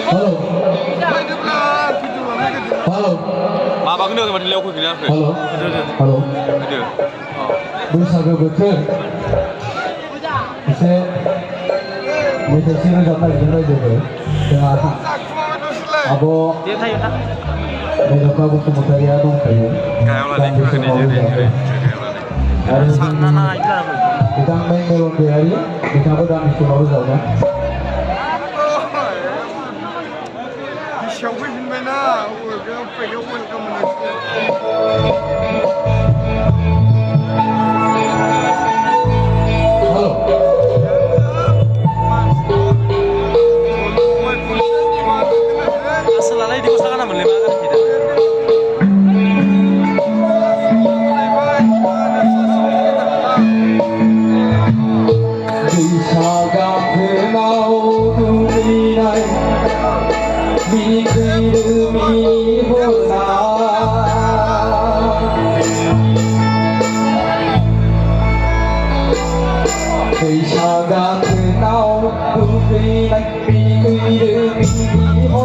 Hello. Hello. Mà bác nước mà đi leo khuya kìa. Hello. Hello. Được. बैसागो बोथोर एसे मेथाइ सिरो जानो नागिरदों रायजोफोर जोंहा आब' मेन'का बसुमतारिया दंखायो दान्दिसे उनाव रोजाबगोन आरो बिथां मैमेरन दैयारि बिथाङाबो दान्दिसे उनाव रोजाबगोन फैफिनबायना फैनायाव welcome Asalnya di usaha kan boleh makan kita. Disaga kenal dunia mikir demi Disaga kenal dunia mikir demi